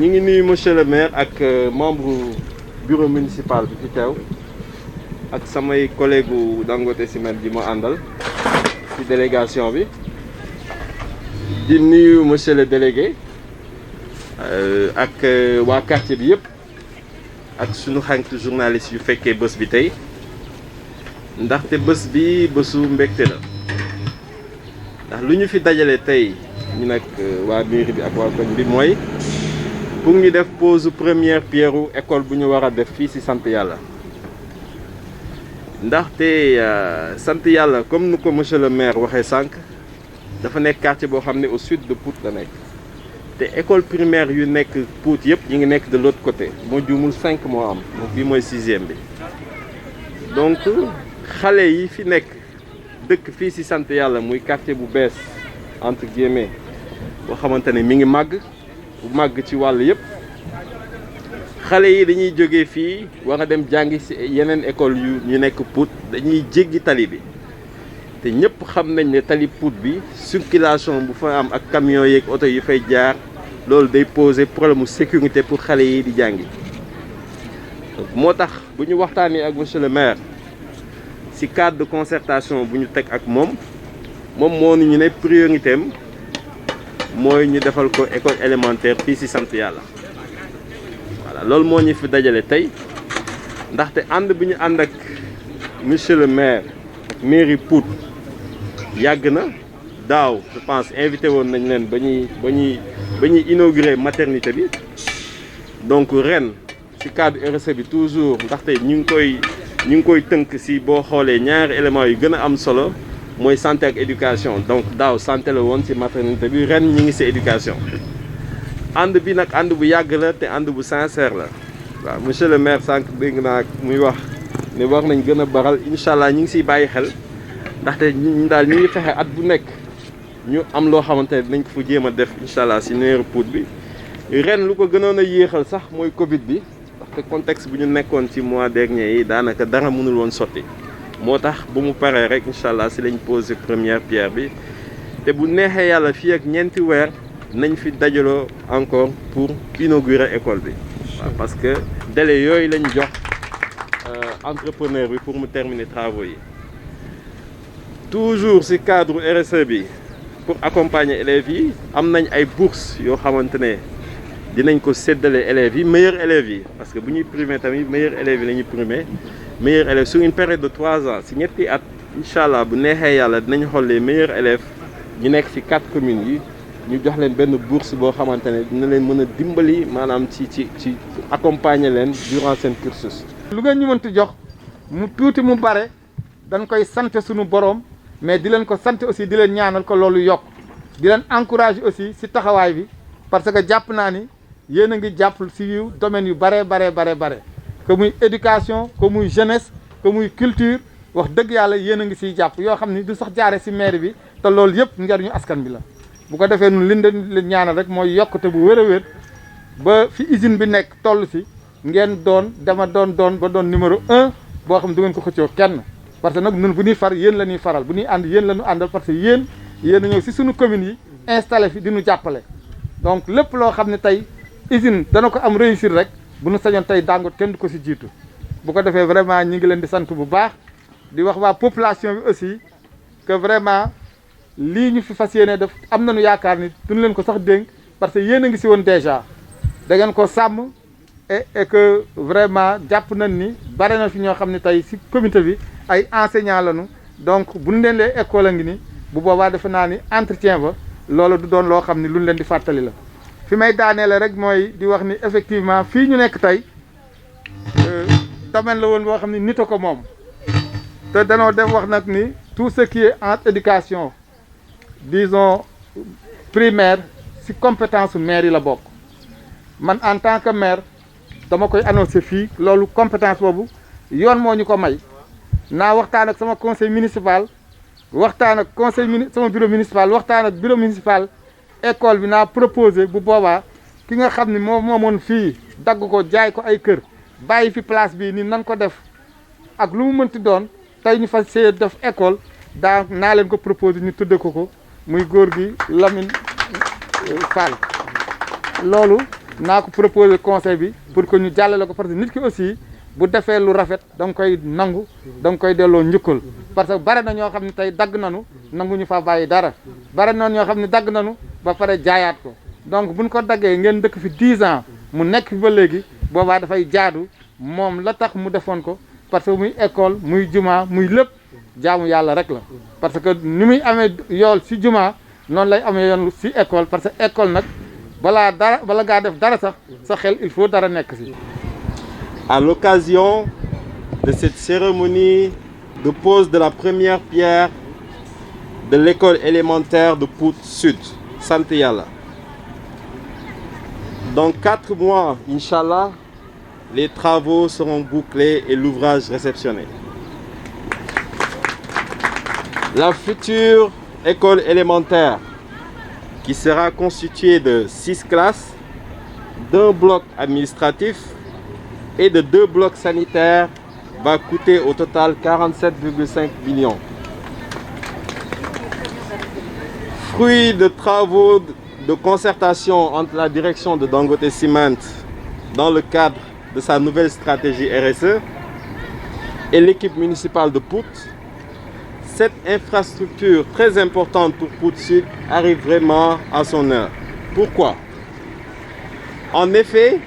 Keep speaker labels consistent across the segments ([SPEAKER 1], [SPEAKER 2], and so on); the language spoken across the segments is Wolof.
[SPEAKER 1] ñi ngi nuyu monsieur le maire ak membre bureau municipal bi fi teew ak samay collègue Dangote Ciment bi ma àndal ci délégation bi di nuyu monsieur le délégué ak waa quartier bi yëpp ak sunu xarit journaliste yu fekkee bés bi tey ndaxte bés bi bésu mbégte la ndax lu ñu fi dajale tey ñu nag waa mairie bi ak waa koñ bi mooy pour ñu def pose première pierre u école bu ñu war a def fii ci sant yàlla ndaxte sant yàlla comme nu ko monsieur le maire waxee sànq dafa nekk quartier boo xam ne au sud de Pout la nekk te école primaire yu nekk Pout yëpp ñu ngi nekk de l'autre côté moo juumul 5 moo am bii mooy 6e bi donc xale yi fi nekk dëkk fii ci sant yàlla muy quartier bu bees entre guillemets boo xamante ne mi ngi màgg bu màgg ci wàll yëpp xale yi dañuy jógee fii war a dem jàngi ci yeneen école yu ñu nekk Pout dañuy jéggi tali bi te ñëpp xam nañ ne tali Pout bi circulation bu fa am ak camion yeeg oto yi fay jaar loolu day poser problème mu sécurité pour xale yi di jàngi donc moo tax bu ñu waxtaanee ak monsieur le maire ci cadre de concertation bu ñu teg ak moom moo ñu ne priorité am mooy ñu defal ko école élémentaire fii ci sant yàlla voilà loolu moo ñu fi dajale tey ndaxte ànd bi ñu ànd ak monsieur le maire ak mairie Pout yàgg na daaw je pense invité woon nañ leen ba ñuy inaugurer maternité bi donc ren ci cadre RSE bi toujours ndaxte ñu ngi koy tënk ci boo xoolee ñaari éléments yu gën a am solo mooy santé ak éducation donc daaw santé la woon ci maternité bi ren ñi ngi ci éducation ànd bi nag ànd bu yàgg la te ànd bu sincère la waaw monsieur le maire sànq dégg naa muy wax ne war nañ gën a baral incha allah ñu ngi ciy bàyyi xel ndaxte ñu daal ñu ngi fexe at bu nekk ñu am loo xamante ne dinañ ko fa jéem a def incha allah ci neeru Pout bi ren lu ko gënoon a yéexal sax mooy Covid bi ndaxte contexte bu ñu nekkoon ci mois dernier yi daanaka dara mënul woon sotti moo tax bu mu paree rek incha allah ci lañ posé première pierre bi te bu neexee yàlla fii ak ñeenti weer nañ fi dajaloo encore pour inaugurer école bi waaw parce que délai yooyu lañ jox entrepreneur bi pour mu terminer travaux yi toujours ci cadre RSE bi pour accompagner élèves yi am nañ ay bourses yoo xamante ne dinañ ko séddale élèves yi meilleurs élèves yi parce que bu ñuy primer tamit meilleurs élèves yi la ñuy primer meilleurs élèves sur une période de 3 ans ci ñetti at incha allah bu neexee yàlla dinañ xool les meilleurs élèves ñu nekk ci 4 communes yi ñu jox leen benn bourse boo xamante ne dina leen mën a dimbali maanaam ci accompagner leen durant seen cursus.
[SPEAKER 2] lu ngeen ñu mënti jox mu tuuti mu bare dañ koy sant suñu borom mais di leen ko sant aussi di leen ñaanal ko loolu yokk di leen encourager aussi ci taxawaay bi parce que jàpp naa ni yéen a ngi jàpp ci yu domaines yu bare que muy éducation que muy jeunesse que muy culture wax dëgg yàlla yéen a ngi ciy jàpp yoo xam ni du sax jaare ci maire bi te loolu yëpp njariñu askan bi la bu ko defee nun leen ñaanal rek mooy yokkute bu wér a wér ba fi usine bi nekk toll ci ngeen doon ba doon numéro 1 boo xam ne du ngeen ko xëccoo kenn parce que nag ñun bu ñuy far yéen la ñuy faral bu ñuy ànd yéen la ñu àndal parce que yéen a ñëw ci suñu communes yi installé fi di ñu jàppale donc lépp loo xam ne tey usine dana ko am réussir rek bu ñu sañoon tey Dangote kenn du ko ci jiitu bu ko defee vraiment ñi ngi leen di sant bu baax di wax waa population bi aussi que vraiment lii ñu fi fas yéene def am nañu yaakaar ni duñu leen ko sax dénk parce que yéen a ngi ci woon déjà da ngeen ko sàmm et que vraiment jàpp nañ ni bare na fi ñoo xam ne tey ci comité bi ay enseignants lañu donc bu ñu leen lee école a ngi ni bu boobaa defe naa ni entretien ba loolu du doon loo xam ni lu ñu leen di fàttali la fi may daaneele rek mooy di wax ni effectivement fii ñu nekk tey domaine la woon boo xam ni nit a ko moom te danoo def wax nag ni tout ce qui est en éducation disons primaire ci compétence maire yi la bokk man en tant que maire dama koy annoncer fii loolu compétence boobu yoon moo ñu ko may naa waxtaan ak sama conseil municipal waxtaan ak sama bureau municipal waxtaan ak bureau municipal école bi naa proposé bu boobaa ki nga xam ni moom moomoon fii dagg ko jaay ko ay kër bàyyi fi place bii ni nan ko def ak lu mu mënti doon tey ñu fas see def école daa naa leen ko proposé ñu tudde ko muy góor gi Lamine Fall loolu naa ko proposer conseil bi pour que ñu jàllale ko parce que nit ki aussi bu defee lu rafet da nga koy nangu da nga koy delloo njukkal parce que bare na ñoo xam ne tey dagg nanu nangu ñu fa bàyyi dara bare na ñoo xam ne dagg nanu ba pare jaayaat ko donc buñ ko daggee ngeen dëkk fi 10 ans mu nekk fi ba léegi boobaa dafay jaadu moom la tax mu defoon ko parce que muy école muy juma muy lépp jaamu yàlla rek la parce que ni muy amee yool si juma noonu lay amee yoon si école parce que école nag bala ngaa def dara sax sa xel il faut dara nekk si.
[SPEAKER 1] À l'occasion de cette cérémonie de pose de la première pierre de l'école élémentaire de Pout Sud, sant Yàlla. Dans 4 mois, Inch'Allah, les travaux seront bouclés et l'ouvrage réceptionné. La future école élémentaire, qui sera constituée de 6 classes, d'un bloc administratif et de 2 blocs sanitaires, va coûter au total 47,5 millions. Fruit de travaux de concertation entre la direction de Dangote Cement dans le cadre de sa nouvelle stratégie RSE et l'équipe municipale de Pout, cette infrastructure très importante pour Pout Sud arrive vraiment à son heure. Pourquoi? En effet,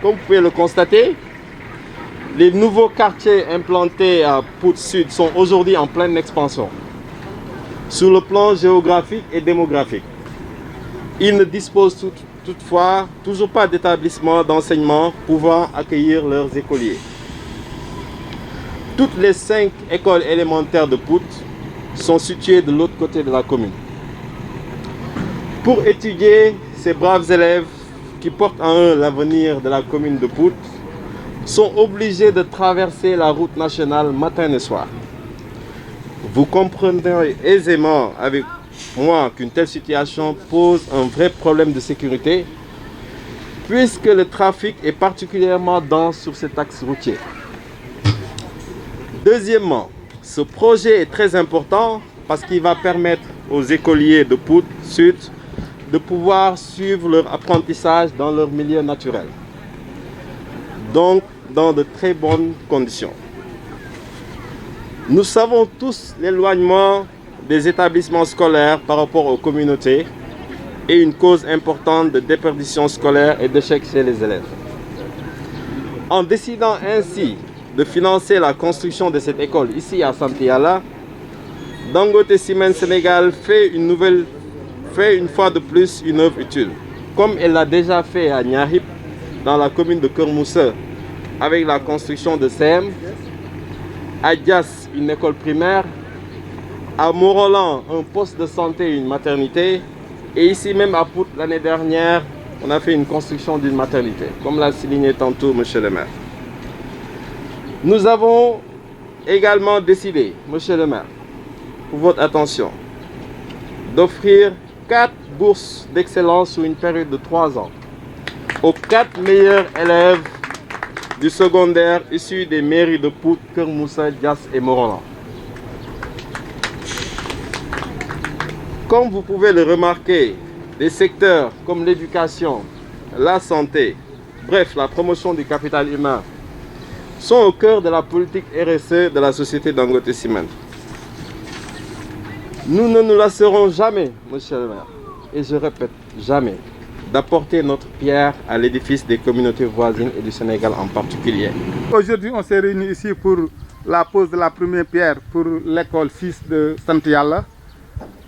[SPEAKER 1] comme vous pouvez le constater, les nouveaux quartiers implantés à Pout Sud sont aujourd'hui en pleine expansion, sur le plan géographique et démographique. Ils ne disposent toutefois toujours pas d'établissement d'enseignement pouvant accueillir leurs écoliers. Toutes les 5 écoles élémentaires de Pout sont situées de l'autre côté de la commune. Pour étudier, ces braves élèves qui portent en eux l'avenir de la commune de Pout sont obligés de traverser la route nationale matin et soir. Vous comprendrez aisément avec moi qu'une telle situation pose un vrai problème de sécurité puisque le trafic est particulièrement dense sur cet axe routier. Deuxièmement, ce projet est très important parce qu'il va permettre aux écoliers de Pout Sud de pouvoir suivre leur apprentissage dans leur milieu naturel, donc dans de très bonnes conditions. Nous savons tous l'éloignement des établissements scolaires par rapport aux communautés et une cause importante de déperdition scolaire et d'échec chez les élèves. En décidant ainsi de financer la construction de cette école ici à Sant Yàlla, Dangote Cement Sénégal fait une fois de plus une œuvre utile, comme elle l'a déjà fait à Niarip, dans la commune de Keur Moussa, avec la construction de CEM, à Dias, une école primaire, à Morolan, un poste de santé et une maternité, et ici même à Pout, l'année dernière, on a fait une construction d'une maternité, comme l'a souligné tantôt Monsieur le maire. Nous avons également décidé, Monsieur le maire, pour votre attention, d'offrir 4 bourses d'excellence sur une période de 3 ans aux 4 meilleurs élèves du secondaire issus des mairies de Pout, Keur Moussa, Dias et Morolan. Comme vous pouvez le remarquer, des secteurs comme l'éducation, la santé, bref, la promotion du capital humain, sont au cœur de la politique RSE de la société Dangote Cement. Nous ne nous lasserons jamais, Monsieur le maire, et je répète, jamais, d'apporter notre pierre à l'édifice des communautés voisines et du Sénégal en particulier.
[SPEAKER 2] Aujourd'hui, on s'est réunis ici pour la pose de la première pierre pour l'école 6 de Sant Yàlla.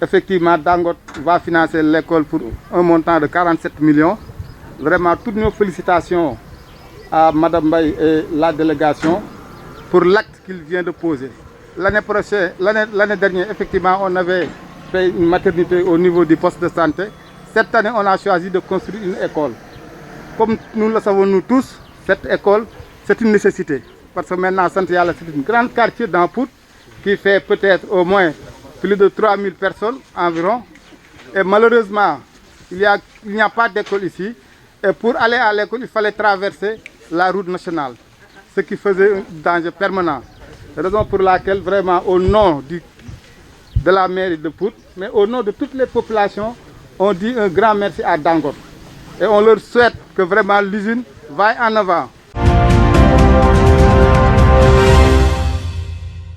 [SPEAKER 2] Effectivement, Dangote va financer l'école pour un montant de 47 millions. Vraiment, toutes nos félicitations à Madame Mbaye et la délégation pour l'acte qu'il vient de poser. L'année dernière, effectivement, on avait fait une maternité au niveau du poste de santé. Cette année, on a choisi de construire une école. Comme nous le savons nous tous, cette école, c'est une nécessité. Parce que maintenant, Sant Yàlla, c'est un grand quartier dans Pout qui fait peut-être au moins plus de 3000 personnes environ. Et malheureusement, il n'y a pas d'école ici. Et pour aller à l'école, il fallait traverser la route nationale, ce qui faisait un danger permanent. Raison pour laquelle, vraiment, au nom de la mairie de Pout, mais au nom de toutes les populations, on dit un grand merci à Dangote. et on leur souhaite que vraiment l'usine vaille en avant.